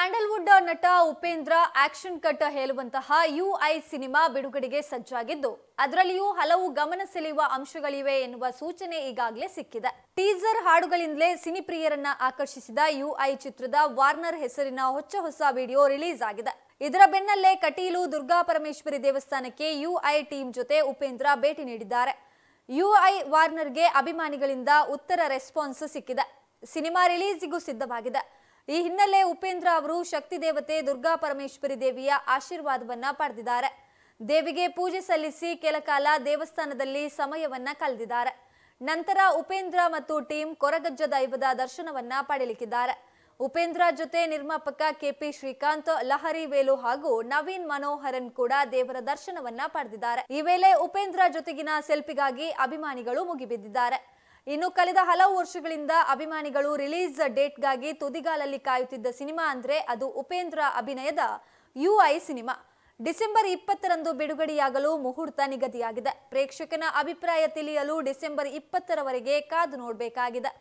Sandalwood ನಟ Upendra action cut ಹೇಳುವಂತಹ UI cinema ಬಿಡುಗಡೆಗೆ ಸಜ್ಜಾಗಿದ್ದು ಅದರಲ್ಲಿಯೂ ಹಲವು ಗಮನ ಸೆಳೆಯುವ ಅಂಶಗಳಿವೆ ಎನ್ನುವ ಸೂಚನೆ ಈಗಾಗಲೇ ಸಿಕ್ಕಿದೆ. ಟೀಸರ್ ಹಾಡುಗಳಿಂದಲೇ ಸಿನಿಪ್ರಿಯರನ್ನ ಆಕರ್ಷಿಸಿದ ಯುಐ ಚಿತ್ರದ ವಾರ್ನರ್ ಹೆಸರಿನ ಹೊಸ ವಿಡಿಯೋ ರಿಲೀಸ್ ಆಗಿದೆ. ಇದರ ಬೆನ್ನಲ್ಲೇ ಕಟೀಲು ದುರ್ಗಾ ಪರಮೇಶ್ವರಿ ದೇವಸ್ಥಾನಕ್ಕೆ ಯುಐ ಟೀಮ್ ಜೊತೆ ಉಪೇಂದ್ರ ಭೇಟಿ ನೀಡಿದ್ದಾರೆ. ಯುಐ ವಾರ್ನರ್ಗೆ ಅಭಿಮಾನಿಗಳಿಂದ ಉತ್ತರ ರೆಸ್ಪಾನ್ಸ್ ಸಿಕ್ಕಿದೆ. ಸಿನಿಮಾ ರಿಲೀಸ್ಗೂ ಸಿದ್ಧವಾಗಿದೆ. ಈ ಹಿನ್ನೆಲೆ ಉಪೇಂದ್ರ ಅವರು ಶಕ್ತಿ ದೇವತೆ ದುರ್ಗಾ ಪರಮೇಶ್ವರಿ ದೇವಿಯ ಆಶೀರ್ವಾದವನ್ನ ಪಡೆದಿದ್ದಾರೆ. ದೇವಿಗೆ ಪೂಜೆ ಸಲ್ಲಿಸಿ ಕೆಲಕಾಲ ದೇವಸ್ಥಾನದಲ್ಲಿ ಸಮಯವನ್ನ ಕಳೆದಿದ್ದಾರೆ. ನಂತರ ಉಪೇಂದ್ರ ಮತ್ತು ಟೀಮ್ ಕೊರಗಜ್ಜ ದೈವದ ದರ್ಶನವನ್ನ ಪಡೆಯಲಿಕ್ಕಿದ್ದಾರೆ. ಉಪೇಂದ್ರ ಜೊತೆ ನಿರ್ಮಾಪಕ ಕೆಪಿ ಶ್ರೀಕಾಂತ್, ಲಹರಿ ವೇಲು ಹಾಗೂ ನವೀನ್ ಮನೋಹರನ್ ಕೂಡ ದೇವರ ದರ್ಶನವನ್ನ ಪಡೆದಿದ್ದಾರೆ. ಈ ವೇಳೆ ಉಪೇಂದ್ರ ಜೊತೆಗಿನ ಸೆಲ್ಫಿಗಾಗಿ ಅಭಿಮಾನಿಗಳು ಮುಗಿಬಿದ್ದಿದ್ದಾರೆ. ಇನ್ನು ಕಳೆದ ಹಲವು ವರ್ಷಗಳಿಂದ ಅಭಿಮಾನಿಗಳು ರಿಲೀಸ್ ಡೇಟ್ಗಾಗಿ ತುದಿಗಾಲಲ್ಲಿ ಕಾಯುತ್ತಿದ್ದ ಸಿನಿಮಾ ಅಂದ್ರೆ ಅದು ಉಪೇಂದ್ರ ಅಭಿನಯದ ಯುಐ ಸಿನಿಮಾ. ಡಿಸೆಂಬರ್ 20ರಂದು ಬಿಡುಗಡೆಯಾಗಲು ಮುಹೂರ್ತ ನಿಗದಿಯಾಗಿದೆ. ಪ್ರೇಕ್ಷಕನ ಅಭಿಪ್ರಾಯ ತಿಳಿಯಲು ಡಿಸೆಂಬರ್ 20ರವರೆಗೆ ಕಾದು ನೋಡಬೇಕಾಗಿದೆ.